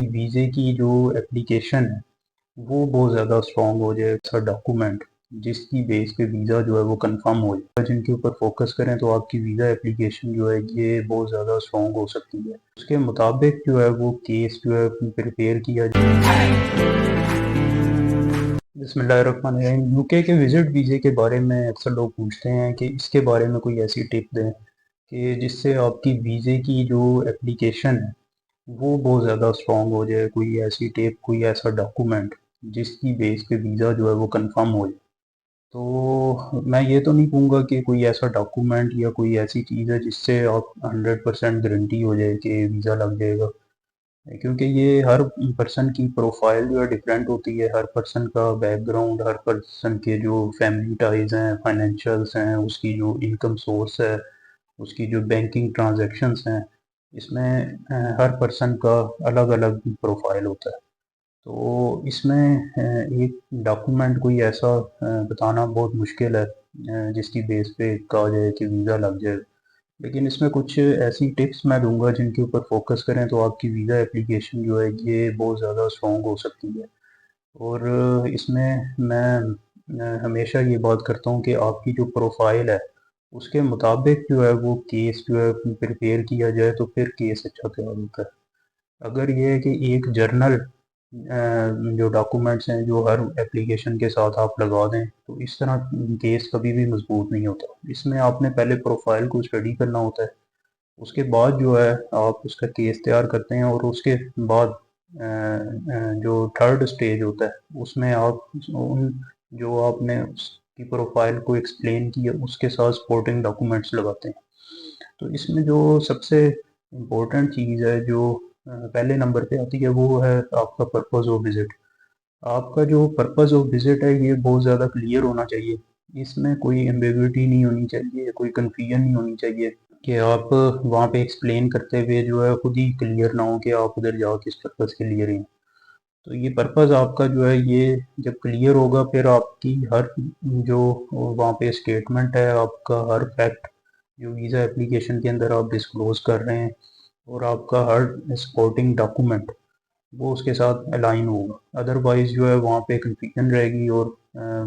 वीज़े की जो एप्लीकेशन है वो बहुत ज़्यादा स्ट्रॉन्ग हो जाए, ऐसा डॉक्यूमेंट जिसकी बेस पे वीज़ा जो है वो कंफर्म हो जाए। जिनके ऊपर फोकस करें तो आपकी वीज़ा एप्लीकेशन जो है ये बहुत ज़्यादा स्ट्रॉन्ग हो सकती है। उसके मुताबिक जो है वो केस जो है प्रिपेयर किया जाए। बिस्मिल्लाहिर्रहमानिर्रहीम। यूके के विजिट वीज़े के बारे में अक्सर लोग पूछते हैं कि इसके बारे में कोई ऐसी टिप दें कि जिससे आपकी वीज़े की जो एप्लीकेशन है वो बहुत ज़्यादा स्ट्रॉन्ग हो जाए। कोई ऐसी टिप, कोई ऐसा डॉक्यूमेंट जिसकी बेस पे वीज़ा जो है वो कंफर्म हो जाए। तो मैं ये तो नहीं कहूँगा कि कोई ऐसा डॉक्यूमेंट या कोई ऐसी चीज़ है जिससे आप 100% गारंटी हो जाए कि वीज़ा लग जाएगा, क्योंकि ये हर पर्सन की प्रोफाइल जो है डिफरेंट होती है। हर पर्सन का बैकग्राउंड, हर पर्सन के जो फैमिली टाइज हैं, फाइनेंशियल्स हैं, उसकी जो इनकम सोर्स है, उसकी जो बैंकिंग ट्रांजैक्शंस हैं, इसमें हर पर्सन का अलग अलग प्रोफाइल होता है। तो इसमें एक डॉक्यूमेंट कोई ऐसा बताना बहुत मुश्किल है जिसकी बेस पे कहा जाए कि वीज़ा लग जाए। लेकिन इसमें कुछ ऐसी टिप्स मैं दूंगा जिनके ऊपर फोकस करें तो आपकी वीज़ा एप्लीकेशन जो है ये बहुत ज़्यादा स्ट्रॉन्ग हो सकती है। और इसमें मैं हमेशा ये बात करता हूँ कि आपकी जो प्रोफाइल है उसके मुताबिक जो है वो केस जो है प्रिपेयर किया जाए तो फिर केस अच्छा तैयार होता है। अगर ये है कि एक जर्नल जो डॉक्यूमेंट्स हैं जो हर एप्लीकेशन के साथ आप लगा दें तो इस तरह केस कभी भी मजबूत नहीं होता। इसमें आपने पहले प्रोफाइल को स्टडी करना होता है, उसके बाद जो है आप उसका केस तैयार करते हैं और उसके बाद जो थर्ड स्टेज होता है उसमें आप उन जो आपने उसकी प्रोफाइल को एक्सप्लेन किया उसके साथ सपोर्टिंग डॉक्यूमेंट्स लगाते हैं। तो इसमें जो सबसे इम्पोर्टेंट चीज़ है जो पहले नंबर पे आती है वो है आपका पर्पस ऑफ विजिट। आपका जो पर्पस ऑफ विजिट है ये बहुत ज़्यादा क्लियर होना चाहिए। इसमें कोई एम्बिग्युइटी नहीं होनी चाहिए, कोई कन्फ्यूजन नहीं होनी चाहिए कि आप वहाँ पे एक्सप्लेन करते हुए जो है खुद ही क्लियर ना हो कि आप उधर जाओ किस पर्पज़ के लिए रहे हैं। तो ये पर्पज़ आपका जो है ये जब क्लियर होगा फिर आपकी हर जो वहाँ पे स्टेटमेंट है, आपका हर फैक्ट जो वीज़ा एप्लीकेशन के अंदर आप डिस्क्लोज कर रहे हैं और आपका हर सपोर्टिंग डॉक्यूमेंट वो उसके साथ अलाइन होगा। अदरवाइज़ जो है वहाँ पे कन्फ्यूजन रहेगी और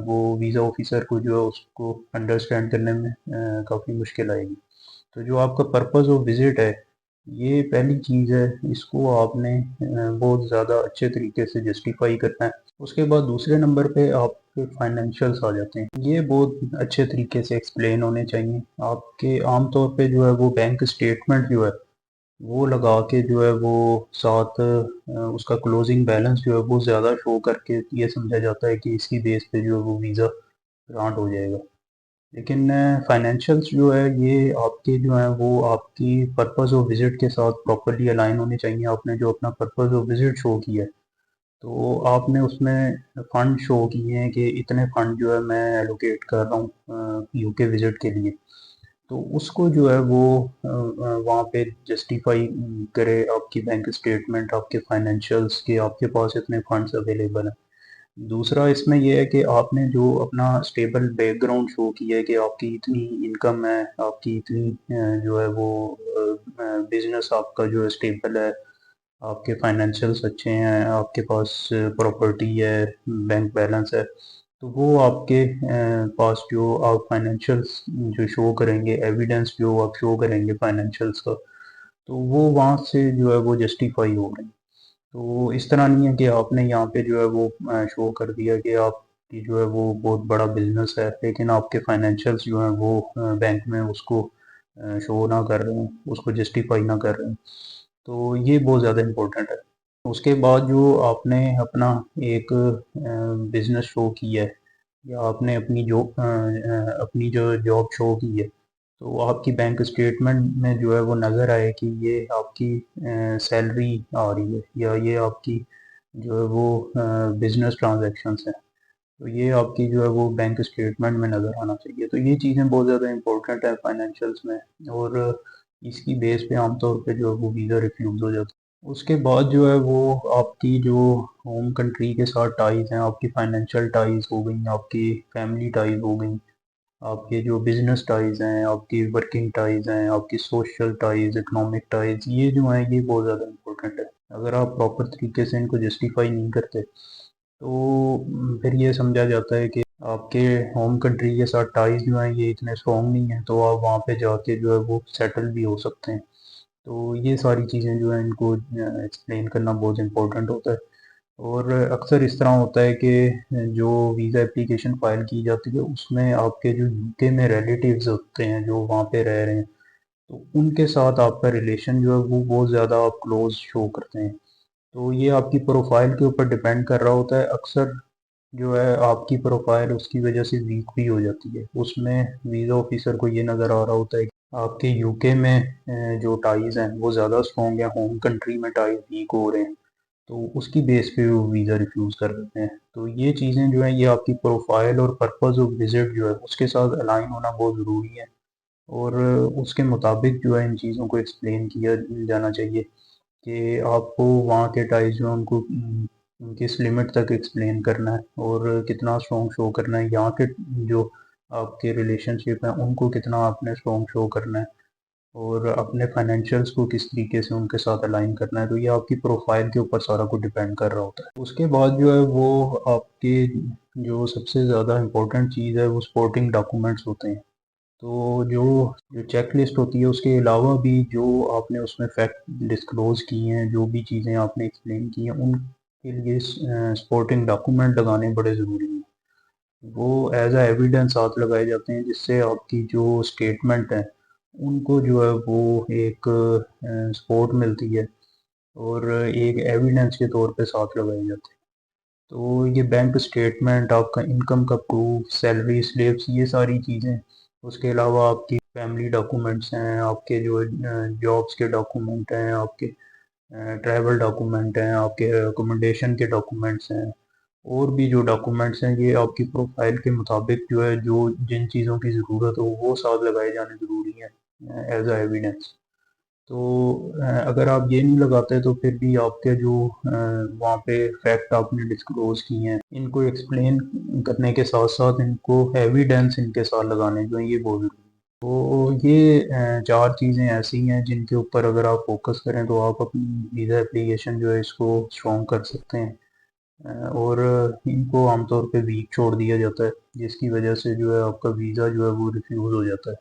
वो वीज़ा ऑफिसर को जो है उसको अंडरस्टैंड करने में काफ़ी मुश्किल आएगी। तो जो आपका पर्पस ऑफ विजिट है ये पहली चीज़ है, इसको आपने बहुत ज़्यादा अच्छे तरीके से जस्टिफाई करना है। उसके बाद दूसरे नंबर पे आपके फाइनेंशियल्स आ जाते हैं, ये बहुत अच्छे तरीके से एक्सप्लेन होने चाहिए। आपके आमतौर पे जो है वो बैंक स्टेटमेंट जो है वो लगा के जो है वो साथ उसका क्लोजिंग बैलेंस जो है वो ज़्यादा शो करके ये समझा जाता है कि इसकी बेस पे जो है वो वीज़ा ग्रांट हो जाएगा। लेकिन फाइनेंशियल्स जो है ये आपके जो है वो आपकी पर्पस ऑफ विजिट के साथ प्रॉपर्ली अलाइन होने चाहिए। आपने जो अपना पर्पस ऑफ विजिट शो किया है तो आपने उसमें फंड शो किए हैं कि इतने फंड जो है मैं एलोकेट कर रहा हूँ यूके विजिट के लिए। तो उसको जो है वो वहाँ पे जस्टिफाई करे आपकी बैंक स्टेटमेंट, आपके फाइनेंशियल्स के आपके पास इतने फंड्स अवेलेबल हैं। दूसरा इसमें ये है कि आपने जो अपना स्टेबल बैकग्राउंड शो किया है कि आपकी इतनी इनकम है, आपकी इतनी जो है वो बिजनेस आपका जो है स्टेबल है, आपके फाइनेंशियल्स अच्छे हैं, आपके पास प्रॉपर्टी है, बैंक बैलेंस है। तो वो आपके पास जो आप फाइनेंशियल्स जो शो करेंगे, एविडेंस जो आप शो करेंगे फाइनेंशियल्स का, तो वो वहाँ से जो है वो जस्टिफाई हो रहे हैं। तो इस तरह नहीं है कि आपने यहाँ पे जो है वो शो कर दिया कि आपकी जो है वो बहुत बड़ा बिजनेस है लेकिन आपके फाइनेंशियल्स जो हैं वो बैंक में उसको शो ना कर रहे हैं, उसको जस्टिफाई ना कर रहे हैं। तो ये बहुत ज़्यादा इम्पोर्टेंट है। उसके बाद जो आपने अपना एक बिजनेस शो किया है या आपने अपनी जो जॉब शो की है तो आपकी बैंक स्टेटमेंट में जो है वो नज़र आए कि ये आपकी सैलरी आ रही है या ये आपकी जो है वो बिजनेस ट्रांजैक्शंस हैं। तो ये आपकी जो है वो बैंक स्टेटमेंट में नज़र आना चाहिए। तो ये चीज़ें बहुत ज़्यादा इंपॉर्टेंट है फाइनेंशियल्स में और इसकी बेस पे आमतौर पे जो है वो वीज़ा रिफ्यूज़ हो जाता है। उसके बाद जो है वो आपकी जो होम कंट्री के साथ टाइज़ हैं, आपकी फाइनेंशियल टाइज़ हो गई, आपकी फैमिली टाइज़ हो गई, आपके जो बिजनेस टाइज हैं, आपकी वर्किंग टाइज हैं, आपकी सोशल टाइज, इकोनॉमिक टाइज, ये जो हैं ये बहुत ज़्यादा इम्पोर्टेंट है। अगर आप प्रॉपर तरीके से इनको जस्टिफाई नहीं करते तो फिर ये समझा जाता है कि आपके होम कंट्री के साथ टाइज जो हैं ये इतने स्ट्रॉन्ग नहीं हैं, तो आप वहाँ पे जाके जो है वो सेटल भी हो सकते हैं। तो ये सारी चीज़ें जो हैं इनको एक्सप्लेन करना बहुत इम्पोर्टेंट होता है। और अक्सर इस तरह होता है कि जो वीज़ा एप्लीकेशन फ़ाइल की जाती है उसमें आपके जो यूके में रिलेटिव्स होते हैं जो वहाँ पे रह रहे हैं, तो उनके साथ आपका रिलेशन जो है वो बहुत ज़्यादा आप क्लोज शो करते हैं। तो ये आपकी प्रोफाइल के ऊपर डिपेंड कर रहा होता है। अक्सर जो है आपकी प्रोफाइल उसकी वजह से वीक भी हो जाती है। उसमें वीज़ा ऑफिसर को ये नज़र आ रहा होता है कि आपके यूके में जो टाइज हैं वो ज़्यादा स्ट्रॉन्ग है, होम कंट्री में टाइज वीक हो रहे हैं, तो उसकी बेस पे वो वीज़ा रिफ्यूज़ कर देते हैं। तो ये चीज़ें जो हैं ये आपकी प्रोफाइल और पर्पस ऑफ विजिट जो है उसके साथ अलाइन होना बहुत ज़रूरी है। और उसके मुताबिक जो है इन चीज़ों को एक्सप्लेन किया जाना चाहिए कि आपको वहाँ के टाइज जो हैं उनको किस लिमिट तक एक्सप्लेन करना है और कितना स्ट्रॉन्ग शो करना है। यहाँ के जो आपके रिलेशनशिप हैं उनको कितना आपने स्ट्रॉन्ग शो करना है और अपने फाइनेंशियल्स को किस तरीके से उनके साथ अलाइन करना है। तो ये आपकी प्रोफाइल के ऊपर सारा कुछ डिपेंड कर रहा होता है। उसके बाद जो है वो आपके जो सबसे ज़्यादा इम्पोर्टेंट चीज़ है वो सपोर्टिंग डॉक्यूमेंट्स होते हैं। तो जो जो चेक लिस्ट होती है उसके अलावा भी जो आपने उसमें फैक्ट डिस्क्लोज किए हैं, जो भी चीज़ें आपने एक्सप्लेन की हैं, उनके लिए सपोर्टिंग डॉक्यूमेंट लगाने बड़े ज़रूरी हैं। वो एज अ एविडेंस साथ लगाए जाते हैं जिससे आपकी जो स्टेटमेंट है उनको जो है वो एक सपोर्ट मिलती है और एक एविडेंस के तौर पे साथ लगाए जाते हैं। तो ये बैंक स्टेटमेंट, आपका इनकम का प्रूफ, सैलरी स्लिप्स, ये सारी चीज़ें, उसके अलावा आपकी फैमिली डॉक्यूमेंट्स हैं, आपके जो जॉब्स के डॉक्यूमेंट हैं, आपके ट्रैवल डॉक्यूमेंट हैं, आपके अकोमोडेशन के डॉक्यूमेंट्स हैं, और भी जो डॉक्यूमेंट्स हैं ये आपकी प्रोफाइल के मुताबिक जो है जो जिन चीज़ों की ज़रूरत हो वो साथ लगाए जाने ज़रूरी हैं एज अ एविडेंस। तो अगर आप ये नहीं लगाते तो फिर भी आपके जो वहाँ पे फैक्ट आपने डिस्क्लोज किए हैं इनको एक्सप्लेन करने के साथ साथ इनको एविडेंस इनके साथ लगाने जो हैं ये बहुत ज़रूरी है। तो ये चार चीज़ें ऐसी हैं जिनके ऊपर अगर आप फोकस करें तो आप अपनी वीज़ा एप्लीकेशन जो है इसको स्ट्रॉन्ग कर सकते हैं। और इनको आमतौर पे वीक छोड़ दिया जाता है जिसकी वजह से जो है आपका वीज़ा जो है वो रिफ्यूज़ हो जाता है।